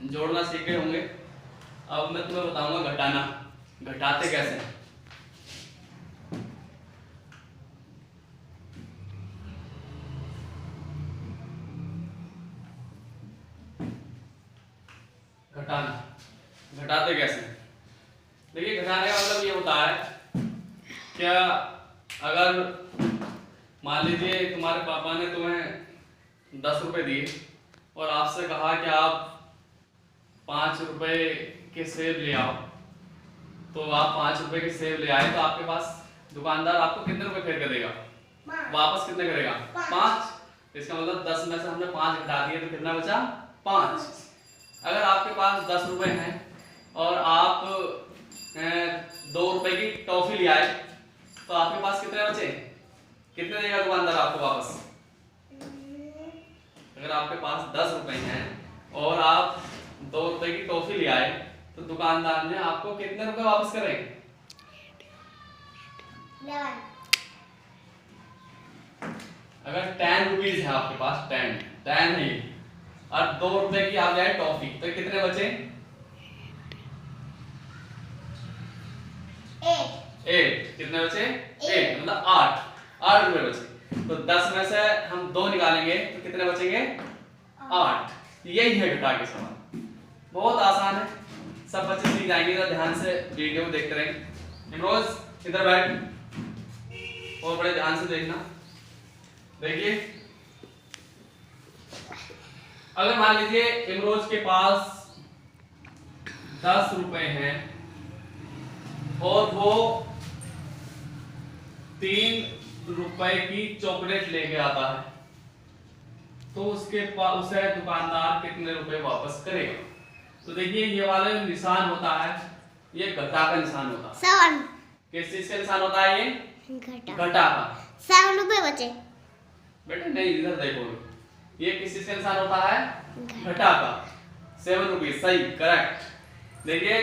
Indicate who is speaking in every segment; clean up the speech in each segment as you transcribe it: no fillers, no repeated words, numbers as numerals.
Speaker 1: जोड़ना सीख गए होंगे। अब मैं तुम्हें बताऊंगा घटाना। घटाते कैसे हैं। घटाना घटाते कैसे हैं। देखिए घटाने का मतलब ये होता है, क्या अगर मान लीजिए तुम्हारे पापा ने तुम्हें 10 रुपए दिए और आपसे कहा कि आप 5 रुपए के सेब ले आओ, तो आप 5 रुपए के सेब ले आए, तो आपके पास दुकानदार आपको कितने रुपए फेर कर देगा, वापस कितने करेगा, 5। इसका मतलब 10 में से हमने 5 घटा दिए तो कितना बचा, 5। अगर आपके पास 10 रुपए हैं और आप 2 रुपए की टॉफी ले आए, तो आपके पास कितने बचे, कितने देगा दुकानदार आपको वापस। अगर आपके पास 10 रुपए हैं और आप 2 रुपए की टॉफी ले आए, तो दुकानदार ने आपको कितने रुपए वापस करेंगे। अगर 10 रुपीज है आपके पास, 10 है और 2 रुपए की आप जाए टॉफी, तो कितने बचे, 8। कितने बचे, 8 मतलब 8 रुपए बचे। तो 10 में से हम 2 निकालेंगे तो कितने बचेंगे, 8। यही है घटा के सवाल, बहुत आसान है, सब बच्चे सीख जाएंगे। तो ध्यान से वीडियो देखते रहेंगे। इमरोज इधर बैठ और बड़े ध्यान से देखना। देखिए अगर मान लीजिए इमरोज के पास 10 रुपए हैं और वो 3 रुपए की चॉकलेट लेके आता है, तो उसके पास उसे दुकानदार कितने रुपए वापस करेगा। तो देखिए ये वाला निशान होता है, ये घटा का निशान होता है।
Speaker 2: 7
Speaker 1: किस चीज का निशान होता है, ये घटा का।
Speaker 2: 7 रुपए बचे
Speaker 1: बेटे नहीं, इधर देखो, ये किस चीज का निशान होता है, घटा का। 7 रुपीज, सही, करेक्ट। देखिए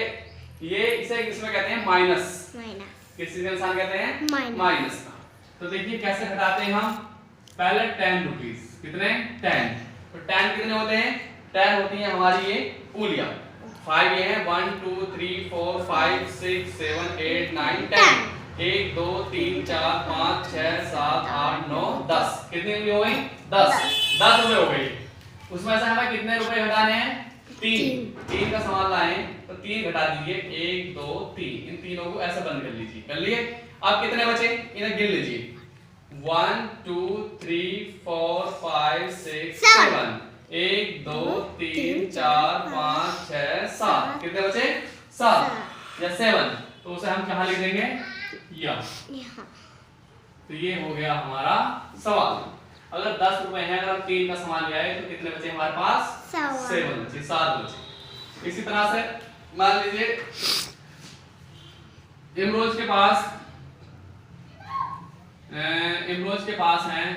Speaker 1: ये इसे इसमें कहते हैं माइनस। किस चीज का निशान कहते हैं, माइनस का। तो देखिए कैसे घटाते हैं हम, पहले 10 रुपीज, कितने, 10। तो 10 कितने होते हैं, 10 होती है हमारी ये उंगलियां। 5 ये है, 1 2 3 4 5 6 7 8 9 10। 1 2 3 4 5 6 7 8 9 10। कितनी उंगली हो गई, 10। 10 रुपए हो गई। उसमें से हमें कितने रुपए घटाने हैं, 3 का सामान लाए तो 3 घटा दीजिए, 1 2 3। इन तीनों को ऐसे बंद कर लीजिए, कर लिए। अब कितने बचे, इन्हें गिन लीजिए, 1 2 3 4 5 6 7। 1 2 3 4 5 6 7। कितने बचे, 7 या 7। तो उसे हम कहाँ लिख देंगे, यहाँ। तो ये हो गया हमारा सवाल। अगर 10 रुपए हैं, अगर हम 3 का सामान ले आए तो कितने बचे हमारे पास, 7 बचे, 7 बचे। इसी तरह से मान लीजिए इमरोज के पास हैं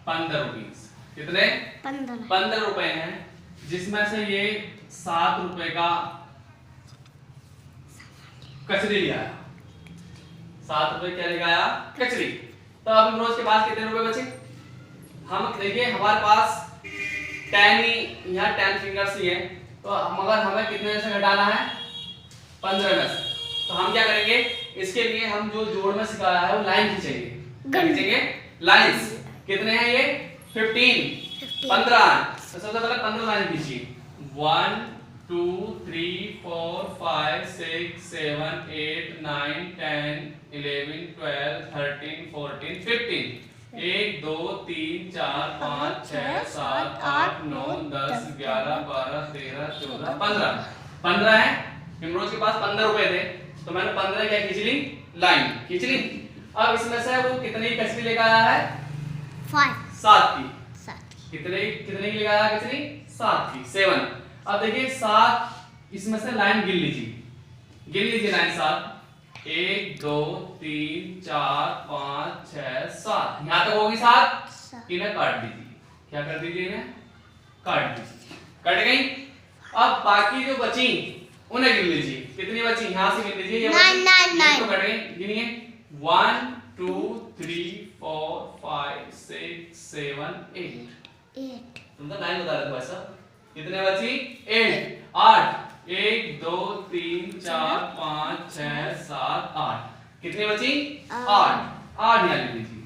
Speaker 1: 15 रुपीज। कितने, 15 रुपए हैं, जिसमें से ये 7 रुपए का कचरी लिया है। 7 रुपए क्या लेके आया, कचरी। तो अब इमरोज के पास कितने रुपए बचे, हम देखिए हमारे पास 10 ही, यहाँ 10 फिंगर्स ही है, तो मगर हमें कितने में से घटाना है, 15 में से। तो हम क्या करेंगे, इसके लिए हम जो जोड़ में सिखाया है वो लाइन खींचेंगे, लाइंस। कितने हैं ये, 15। तो सबसे पहले 15 लाइन खींचिए, 1 2 3 4 5 6 7 8 9 10 11 12 13 14 15। 1 2 3 4 5 6 7 8 9 10 11 12 13 14 15 है। इमरोज के पास 15 रुपए थे, तो मैंने 15 क्या खींच ली, लाइन खींच ली। अब इसमें से वो कितने की कचरी लेकर आया है, 7 की। कितने की लेकर आया कचरी, 7 की, 7। अब देखिए 7, इसमें से लाइन गिन लीजिए लाइन 7। 1 2 3 4 5 6 7, यहाँ तक होगी 7। इन्हें काट दीजिए, क्या कर दीजिए, इन्हें काट दीजिए, कट गई। अब बाकी जो बची उन्हें गिन लीजिए, कितनी बची, यहाँ से गिन लीजिए, ये तो कट गई, गिनिए, 1 2 3 4 5 6 7 8। तुम तो 9 बता रहे थे ऐसा, कितने बची 8 1 2 3 4 5 6 7 8 कितनी बची 8 यहाँ लिख लीजिए।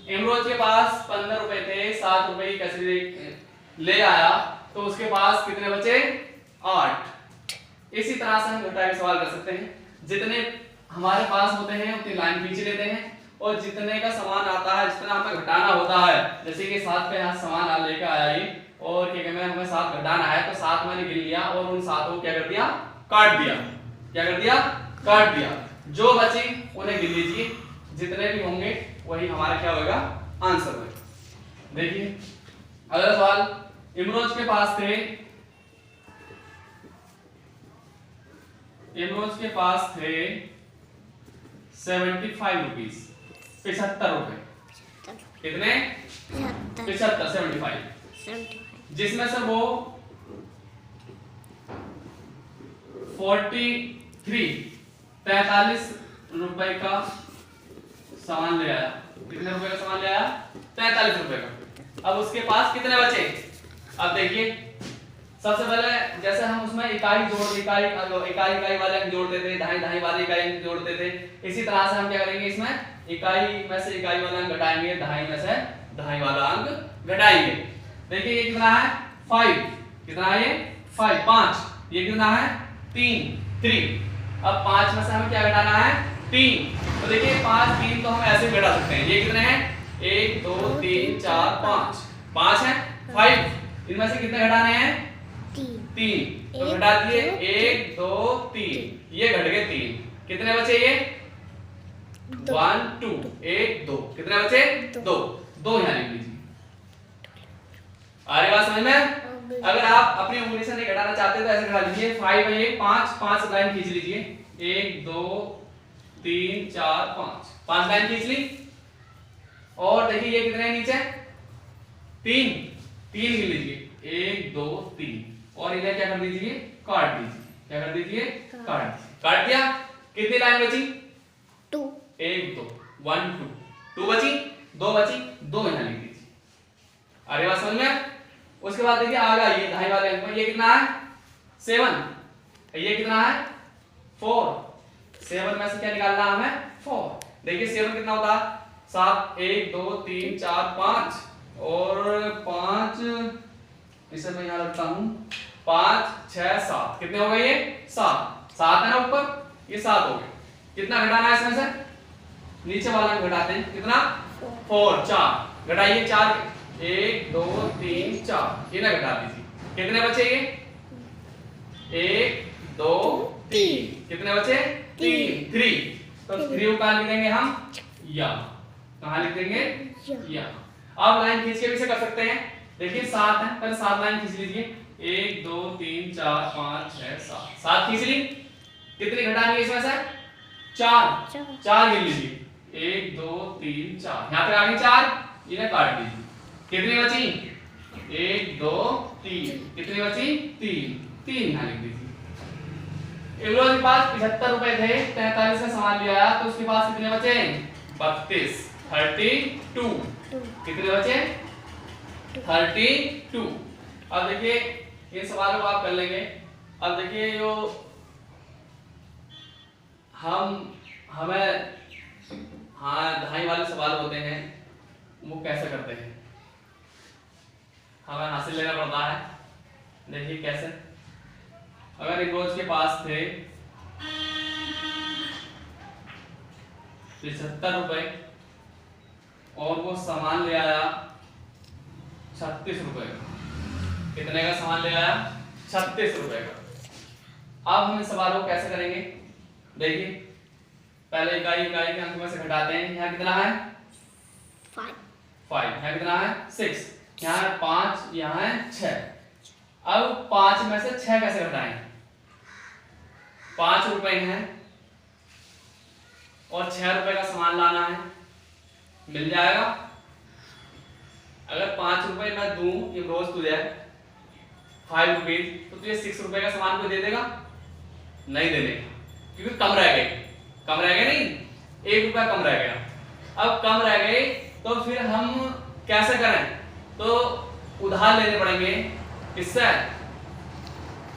Speaker 1: इमरोज के पास 15 रुपए थे, 7 रुपए की कचरी ले आया तो उसके पास कितने बचे 8। इसी तरह से हम घटा के सवाल कर सकते हैं। जितने हमारे पास होते हैं उतनी लाइन खींच लेते हैं और जितने का सामान आता है जितना हमें घटाना होता है, जैसे कि 7 पे यहाँ सामान लेकर आया ये और क्या कहते हैं हमें 7 घटाना है तो 7 मैंने गिन लिया और उन 7 को क्या कर दिया काट दिया। क्या कर दिया काट दिया। जो बची उन्हें गिन लीजिए, जितने भी होंगे वही हमारा क्या होगा आंसर होगा। देखिए अगला सवाल इमरोज के पास थे, इमरोज के पास थे 75 रुपीज 75 रुपए। कितने 75 जिसमें से वो 43 रुपए का सामान ले आया। कितने रुपए का सामान ले आया 43 रुपए का। अब उसके पास कितने बचे, अब देखिए सबसे पहले जैसे हम उसमें इकाई वाले अंक जोड़ते थे, दहाई वाले इकाई अंक जोड़ते थे, इसी तरह से हम क्या करेंगे इसमें इकाई में से इकाई वाला अंक घटाएंगे, दहाई में से दहाई वाला अंक घटाएंगे। देखिए ये कितना है 5, कितना है ये 5 5, ये कितना है 3। अब 5 में से हमें क्या घटाना है 3, तो देखिए 5 3 तो हम ऐसे घटा सकते हैं। ये कितने हैं 1 2 3 4 5 है 5, इनमें से कितने घटाने हैं 3 तो घटा दिए 1 2 3, ये घट गए 3। कितने बचे ये 1 2 1 2, कितने बचे 2 यहाँ लिख लीजिए। आ रही बात समझ में? अगर आप अपनी उंगली से नहीं घटाना चाहते तो ऐसे घटा लीजिए 5 है ये 5 लाइन खींच लीजिए 1 2 3 4 5 लाइन खींच ली। और देखिए ये कितने हैं नीचे 3 गिन लीजिए 1 2 3 और इन्हें क्या कर दीजिए काट दीजिए। क्या कर दीजिए काट दिया। कितनी लाइन बची 2 1 2 1 2 बची 2 यहाँ लिख दीजिए। अरे बात समझ में? उसके बाद देखिए आगे ये दहाई वाले अंक में ये कितना है 7, ये कितना है 4, 7 में से क्या निकालना है हमें 4। देखिए 7 कितना होता है 7 1 2 3 4 5 और 5 इसे मैं यहाँ रखता हूँ 5 6 7, कितने हो गए ये 7 है ना ऊपर, ये 7 हो गए। कितना घटाना है इसमें से नीचे वाला घटाते हैं, कितना 4 4 घटाइए 4 1 2 3 4 इन्हें घटा दीजिए। कितने बचे ये 1 2 3, कितने बचे 3 तो 3 को कहाँ लिख देंगे हम कहाँ लिख देंगे अब लाइन खींच के भी से कर सकते हैं। देखिए 7 है, पहले 7 लाइन खींच लीजिए 1 2 3 4 5 6 7 खींच ली। कितनी घटानी है इसमें से 4 गिन लीजिए 1 2 3 4, यहाँ पे आ गई 4, इन्हें काट दीजिए। कितनी बची 1 2 3, कितनी बची 3 यहाँ लिख दीजिए। इमरोज के पास 75 रुपए थे, 43 का सामान लिया तो उसके पास कितने बचे 32 32, कितने बचे 32। अब देखिए ये सवालों को आप कर लेंगे। अब देखिए जो हमें दहाई वाले सवाल होते हैं वो कैसे करते हैं, हमें हासिल लेना पड़ता है। देखिए कैसे, अगर इमरोज के पास थे 75 रुपए और वो सामान ले आया 36 रुपए का। कितने का सामान ले आया 36 रुपए का। अब हम इस सवाल को कैसे करेंगे, देखिए पहले इकाई के अंक में से घटाते हैं। यहाँ कितना है 5, यहाँ कितना है 6, यहाँ है 5, यहाँ है 6। अब 5 में से 6 कैसे घटाएं, 5 रुपए हैं और 6 रुपए का सामान लाना है, मिल जाएगा। अगर 5 रुपए मैं दूं इमरोज तुझे 5 रुपीज तो तुझे 6 रुपए का सामान को दे देगा, नहीं दे देगा क्योंकि कम रह गए नहीं, 1 रुपया कम रह गया। अब कम रह गए तो फिर हम कैसे करें, तो उधार लेने पड़ेंगे। किससे?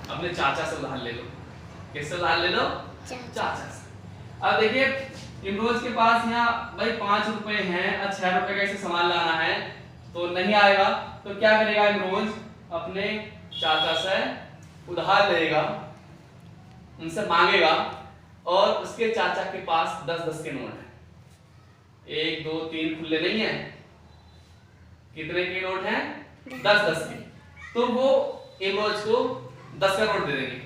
Speaker 1: अपने चाचा से उधार ले लो। किससे उधार ले लो? चाचा से। अब देखिए इमरोज के पास यहाँ भाई 5 रुपए हैं और 6 रुपए का इसे सामान लाना है तो नहीं आएगा, तो क्या करेगा इमरोज? अपने चाचा से उधार लेगा, उनसे मांगेगा और उसके चाचा के पास 10-10 के नोट है। 1 2 3 खुले नहीं है, कितने के नोट हैं? 10-10 के। तो वो इमरोज को 10 का नोट दे देंगे।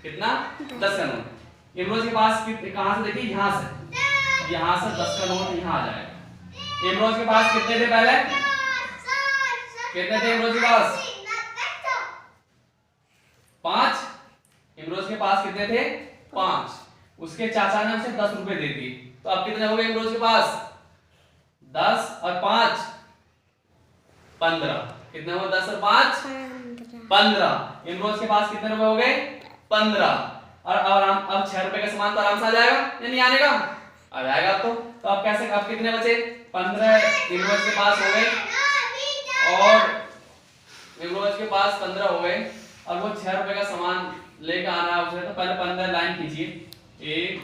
Speaker 1: कितना? 10 का नोट। इमरोज के पास कहां से? देखिए यहां से 10 का नोट यहां आ जाएगा। इमरोज के पास कितने थे पहले? कितने थे इमरोज के पास? 5। इमरोज के पास कितने थे? 5। उसके चाचा ने उसे 10 रुपए दे दिए, तो अब कितने हो गए इमरोज के पास? 10 और 5 15। कितने हुए? 10 और 5 15। इमरोज के पास कितने रुपए हो गए? 15। और अब 6 रुपए का सामान तो आराम से आ जाएगा या नहीं आएगा? आ जाएगा। तो अब कैसे? अब कितने बचे? 15 इमरोज के पास हो गए और इमरोज के पास 15 हो गए। अब वो 6 रुपए का सामान लेकर आना है उसे, तो पहले 15 लाइन खींचिए। 1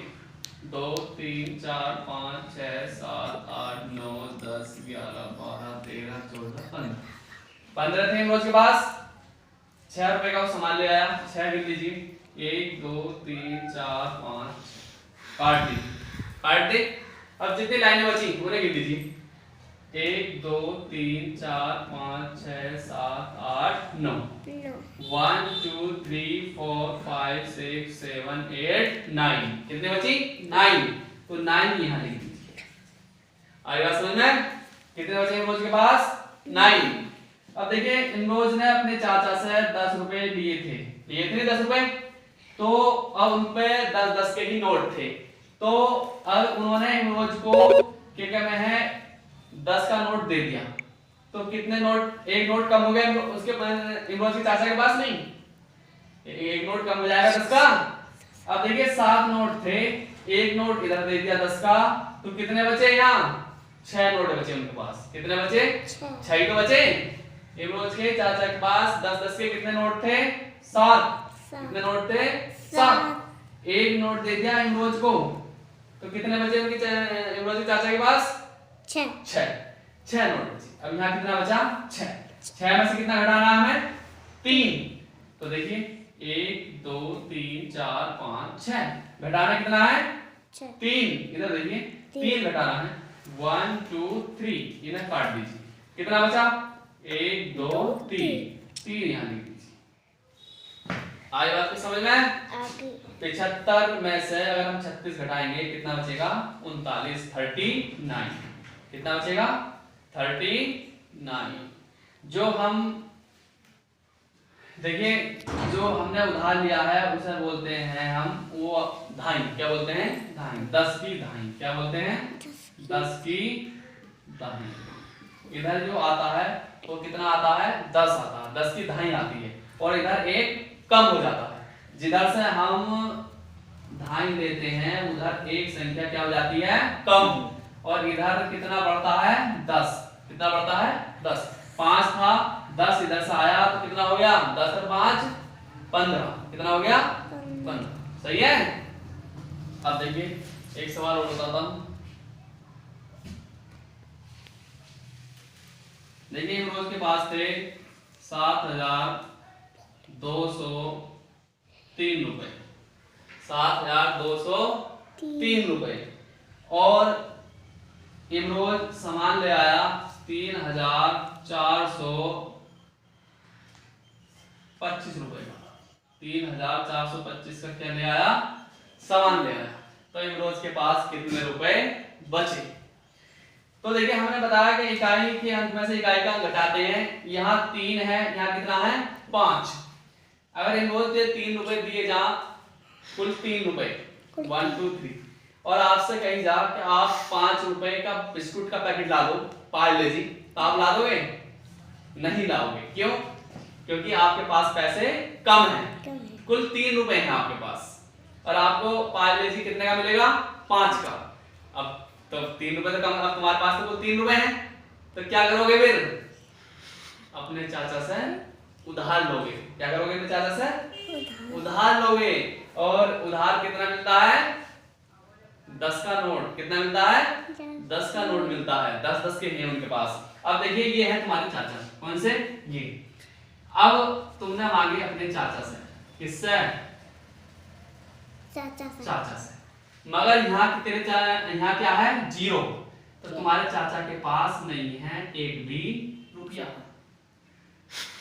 Speaker 1: 2 3 4 5 6 7 8 9 10 11 12 13 14 15। 15 थे इमरोज के पास। 6 रुपए का वो सामान ले आया। 6 गिन लीजिए। 1 2 3 4 5 काट दे। अब जितनी लाइनें बची उन्हें गिन लीजिए। 1 2 3 4 5 6 7 8 9 1 2 3 4 5 6 7 8 9। कितने बची? 9। तो 9 यहाँ लिख दीजिए। आएगा समझ में? कितने बचे इमरोज के पास? 9। अब देखिए इमरोज ने अपने चाचा से 10 रुपए लिए थे 10 रुपए, तो अब उन पे 10-10 के ही नोट थे। तो अब उन्होंने इमरोज को क्या कहते हैं 10 का नोट दे दिया, तो कितने नोट? एक नोट कम हो गया उसके इमरोज के चाचा के पास। नहीं, एक नोट कम हो जाएगा 10 का। अब देखिए 7 नोट थे, एक नोट इधर दे दिया 10 का, तो कितने बचे? यहाँ 6 नोट बचे उनके पास। कितने बचे? 6 ही तो बचे। इमरोज के चाचा के पास 10-10 के कितने नोट थे? 7। कितने नोट थे? 7। एक नोट दे दिया इमरोज को, तो कितने बचे उनके इमरोज के चाचा के पास? 6 नोट बचे। अब यहाँ कितना बचा? 6 में से कितना घटाना है हमें? 3। तो देखिए 1 2 3 4 5 6 घटाना कितना है? 3। इधर देखिए 3 घटाना है। 1 2 3 इन्हें काट दीजिए। कितना बचा? 1 2 3 यहाँ लिख दीजिए। आई बात को समझ में? 75 में से अगर हम 36 घटाएंगे कितना बचेगा? 39 39। कितना बचेगा? 39। जो हम देखिए जो हमने उधार लिया है उसे बोलते हैं हम वो धाई। क्या बोलते हैं? धाई। 10 की धाई। क्या बोलते हैं? 10 की धाई। इधर जो आता है वो कितना आता है? 10 आता है। 10 की धाई आती है और इधर एक कम हो जाता है। जिधर से हम धाई लेते हैं उधर एक संख्या क्या हो जाती है? कम। और इधर कितना बढ़ता है? 10। कितना बढ़ता है? 10। 5 था, 10 इधर से आया तो कितना हो गया? 10 और 5 15। कितना हो गया? 15। सही है। अब देखिए एक सवाल और बताता हूं। देखिए इमरोज के पास थे 7,203 रुपए। 7,203 रुपए और इमरोज सामान ले आया 3,425 रुपए का। 3,425 का क्या ले आया? सामान ले आया। तो इमरोज के पास कितने रुपए बचे? तो देखिए हमने बताया कि इकाई के अंक में से इकाई का अंक घटाते हैं। यहाँ 3 है, यहाँ कितना है? 5। अगर इमरोज ने 3 रुपए दिए जहाँ कुल 3 रुपए 1 2 3 और आपसे कहीं जा कि आप 5 रुपए का बिस्कुट का पैकेट ला दो पार्ले जी, तो आप ला दोगे? नहीं लाओगे। क्यों? क्योंकि आपके पास पैसे कम हैं। कुल 3 रुपए हैं आपके पास और आपको पार्ले जी कितने का मिलेगा? 5 का। अब तो 3 रुपए तो कम, अब तुम्हारे पास तो कुल 3 रुपए हैं, तो क्या करोगे फिर? अपने चाचा से उधार लोगे। क्या करोगे अपने चाचा से उधार लोगे। और उधार कितना मिलता है? 10 का नोट। कितना मिलता है? 10 का नोट मिलता है। 10 के हैं उनके पास। अब देखिए ये है तुम्हारे चाचा। कौन से? ये। अब तुमने मांगे अपने चाचा से। किससे? चाचा से। मगर यहाँ तेरे यहाँ क्या है? 0। तो तुम्हारे चाचा के पास नहीं है एक भी रुपया।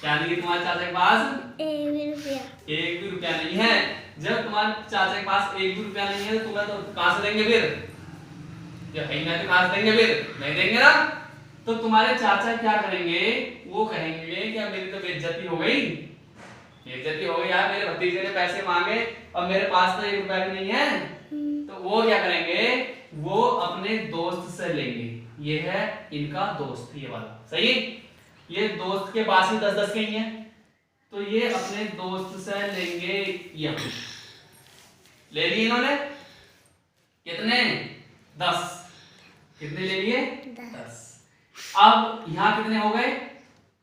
Speaker 1: क्या नहीं है तुम्हारे चाचा के पास? एक भी रुपया नहीं है। जब तुम्हारे चाचा के पास एक भी रुपया नहीं है तो तुम्हें तो कहां से देंगे फिर? जब है नहीं तो कहां से देंगे फिर? नहीं देंगे ना। तो तुम्हारे चाचा क्या करेंगे? वो कहेंगे कि मेरी तो बेइज्जती हो गई। बेइज्जती हो गई यार, मेरे भतीजे ने पैसे मांगे और मेरे पास तो 1 रुपया भी नहीं है। तो वो क्या करेंगे? वो अपने दोस्त से लेंगे। ये है इनका दोस्त, ये वाला। सही? ये दोस्त के पास ही 10 के ही है। तो ये अपने दोस्त से लेंगे। यहाँ ले लिए इन्होंने कितने? 10। कितने ले लिए? 10। अब यहाँ कितने हो गए?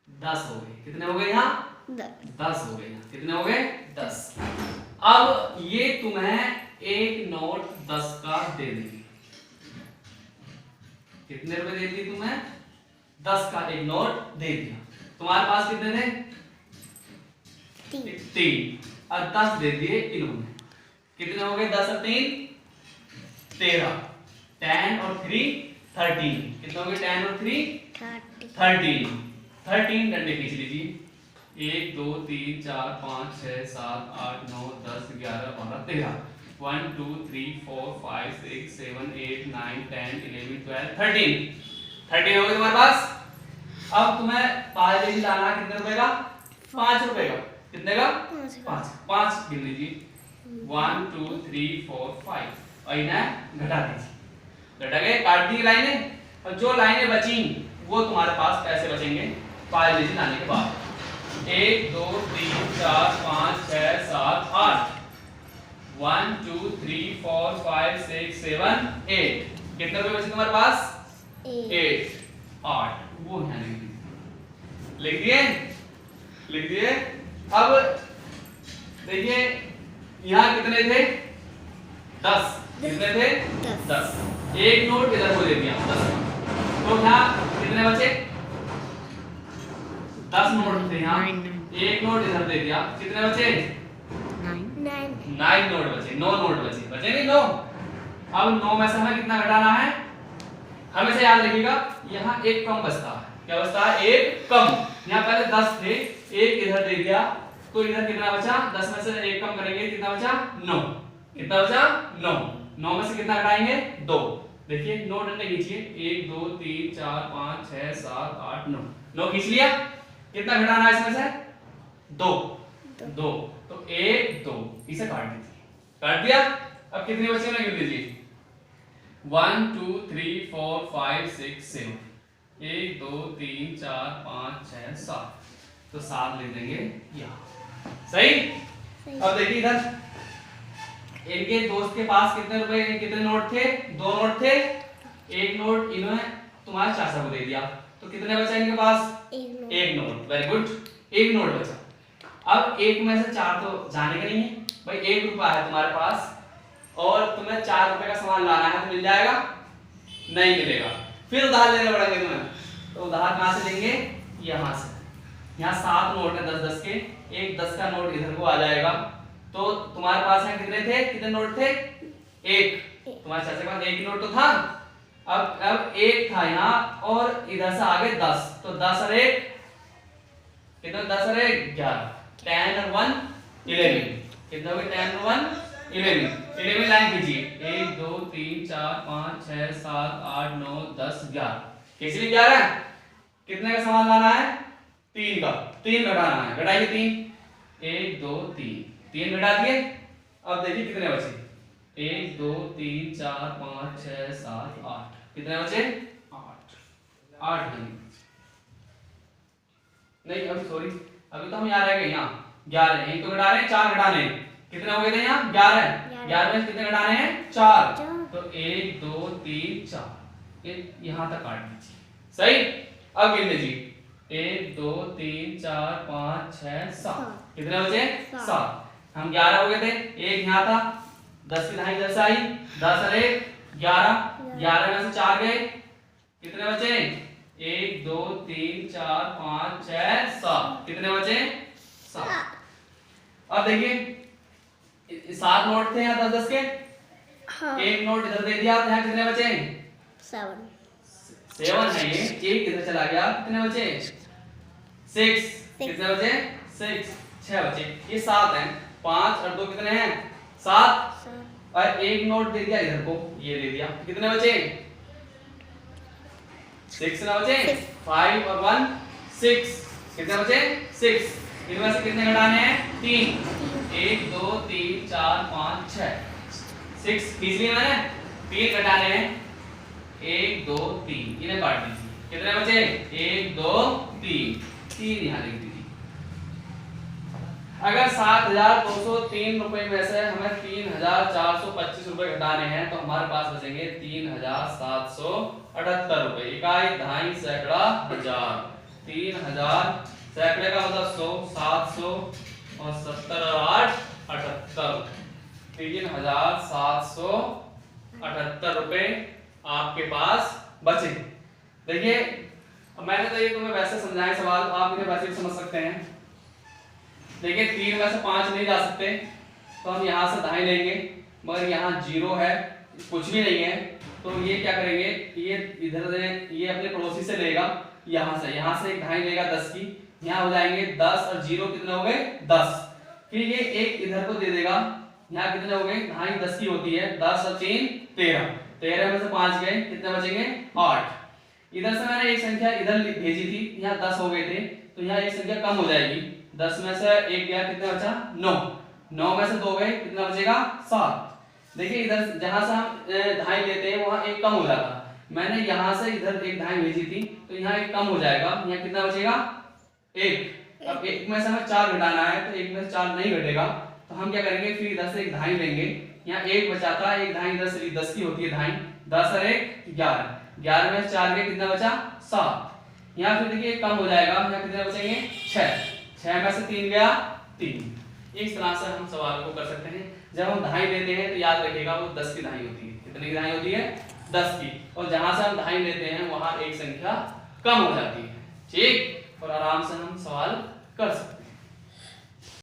Speaker 1: 10 हो गए। कितने हो गए यहाँ? 10 हो गए। कितने हो गए? 10। अब ये तुम्हें एक नोट 10 का दे देंगे। कितने रुपए दे दिए तुम्हें? 10 का एक नोट दे दिया। तुम्हारे पास कितने थे? 3। और 10 दे दिए इन्होंने। कितने हो गए? 10 और 3 13। 10 और 3 13। कितने हो गए? 10 और 3 13। 13 डंडे खींच लीजिए। 1 2 3 4 5 6 7 8 9 10 11 12 13। 1 2 3 4 5 6 7 8 9 10 11 12 13। 13 हो गए तुम्हारे पास। अब तुम्हें पार्ले लाना कितने रुपए का? 5 रुपए का। कितने का? 5 गिन लीजिए। 1 2 3 4 5 और इन्हें घटा दीजिए। घटा गए, काट दी लाइनें। और जो लाइनें बची वो तुम्हारे पास पैसे बचेंगे पार्ले लाने के बाद। 1 2 3 4 5 6 7 8। 1 2 3 4 5 6 7 8। कितने रुपए बचे तुम्हारे पास? 8। वो यहाँ लिख दिए। लिख दिए। अब देखिए यहाँ कितने थे? 10। कितने थे? 10। एक नोट इधर को दे दिया 10। तो यहाँ कितने बचे? 10 नोट थे यहाँ। एक नोट इधर दे दिया। कितने बचे? 9 नोट बचे। 9 नोट बचे। बचे नहीं 9। अब 9 में से हमें कितना घटाना है? हमेशा याद रखिएगा यहाँ एक कम बचता है। क्या बचता है? एक कम। यहाँ पहले 10 थे, एक इधर दे दिया तो इधर कितना बचा? 10 में से एक कम करेंगे कितना बचा? 9। कितना बचा? 9। 9 में से कितना घटाएंगे? 2। देखिए 9 डंडे खींचिए। 1 2 3 4 5 6 7 8 9। 9 खींच लिया। कितना घटाना है इसमें से? 2। तो 1 2 इसे काट दीजिए। काट दिया। अब कितने बचे ना गिन लीजिए। 1 2 3 4 5 6 7। 1 2 3 4 5 6 7। तो 7 ले देंगे यहाँ। सही? अब देखिए इधर इनके दोस्त के पास कितने रुपए कितने नोट थे? 2 नोट थे। एक नोट इन्होंने तुम्हारे चाचा को दे दिया। तो कितने बचा इनके पास? एक नोट। Very good. एक नोट बचा। अब एक में से 4 तो जाने के नहीं है भाई। 1 रुपया है तुम्हारे पास और तुम्हें 4 रुपए का सामान लाना है तो मिल जाएगा? नहीं मिलेगा। फिर उधार लेने पड़ेंगे तुम्हें। तो उधार कहां से लेंगे? यहां से। यहाँ 7 नोट है 10 के। एक 10 का नोट इधर को आ जाएगा। तो तुम्हारे पास है कितने थे? कितने नोट थे? 1। तुम्हारे चाचा के पास एक ही नोट तो था। अब 1 था यहाँ और इधर से आगे 10। तो 10 और 1 कितना? 10 और 1 11। 10 और 1 11। कितना हो गया? 10 और 1 11। 11 लाइन कीजिए। 1 2 3 4 5 6 7 8 9 10 11। किसी 11। कितने का सामान लाना है? 3 का। 3 घटाना है। घटाइए 3। 1 2 3 घटा दिए। अब देखिए कितने बचे? 1 2 3 4 5 6 7 8। कितने बचे? 8 नहीं अभी सॉरी अभी तो हम यहाँ रह गए। यहाँ 11। एक तो घटा रहे हैं, 4 घटाने हैं। कितने हो गए थे यहाँ? 11। 11 में कितने घटाने हैं? 4। तो 1 2 3 4 यहाँ तक काट दीजिए। सही? अब गिन लीजिए। 1 2 3 4 5 6 7 कितने बचे 7। हम 11 हो गए थे, एक यहाँ था, 10 की दहाई इधर से आई, 10 और 1 11, 11 में से 4 गए, कितने बचे 1 2 3 4 5 6 7, कितने बचे 7। अब देखिए 7 नोट थे यहाँ 10 10 के, एक नोट इधर दे दिया, यहाँ कितने बचे 7 है, ये एक इधर चला गया, कितने बचे 6, कितने बचे 6, 6 बचे, ये 7 है, 5 और 2 कितने हैं 7, और एक नोट दे दिया इधर को, ये दे दिया, कितने बचे 6 ना बचे, 5 और 1 6, कितने बचे 6, इनमें से कितने घटाने हैं 3, 1 2 3 4 5 6, 6 तीसरी मैंने 3 घटाने हैं, 1 2 3, इन्हें काट दीजिए, कितने बचे 1 2 3, 3 यहाँ लिख दीजिए। अगर 7,203 रुपए में से हमें 3,425 रुपए घटाने हैं तो हमारे पास बचेंगे 3,778 रुपए। इकाई, दहाई, सैकड़ा, हजार। 3,000 सैकड़े का मतलब 100, 700 और 70 और 8 78, 3,778 रुपए आपके पास बचे। देखिए मैंने तो ये तुम्हें वैसे समझाया सवाल, आप इन्हें वैसे भी समझ सकते हैं। देखिए 3 में से 5 नहीं जा सकते तो हम यहाँ से दहाई लेंगे, मगर यहाँ 0 है, कुछ भी नहीं है, तो ये क्या करेंगे, ये इधर ये अपने पड़ोसी से लेगा, यहाँ से एक दहाई लेगा 10 की, यहाँ हो जाएंगे 10 और 0 कितने हो गए 10, फिर ये एक इधर को दे देगा, यहाँ कितने हो गए दहाई 10 की होती है, 10 और 3 13, 13 में से 5 गए, कितने बचेंगे 8। इधर से मैंने एक संख्या इधर भेजी थी, यहाँ 10 हो गए थे, तो यहाँ एक संख्या कम हो जाएगी, 10 में से एक गया, कितना बचा 9, 9 में से 2 गए, कितना बचेगा 7। देखिए इधर जहां से हम दहाई लेते हैं वहां एक कम हो जाता, मैंने यहां से इधर एक दहाई भेजी थी तो यहाँ एक कम हो जाएगा, यहाँ कितना बचेगा 1। अब एक में से हमें 4 घटाना है तो एक में से 4 नहीं घटेगा, तो हम क्या करेंगे फिर इधर से एक दहाई लेंगे, यहाँ एक बचाता है, एक दहाई इधर से 10 की होती है दहाई, 10 और 1 11, 11 में से 4 गए, कितना बचा 7। यहाँ फिर देखिए कम हो जाएगा, यहाँ कितने बचेंगे 6, 6 में से 3 गया 3। इस तरह से हम सवाल को कर सकते हैं। जब हम दहाई लेते हैं तो याद रखिएगा वो 10 की दहाई होती है, कितने की दहाई होती है 10 की, और जहां से हम दहाई लेते हैं वहां एक संख्या कम हो जाती है, ठीक, और आराम से हम सवाल कर सकते हैं।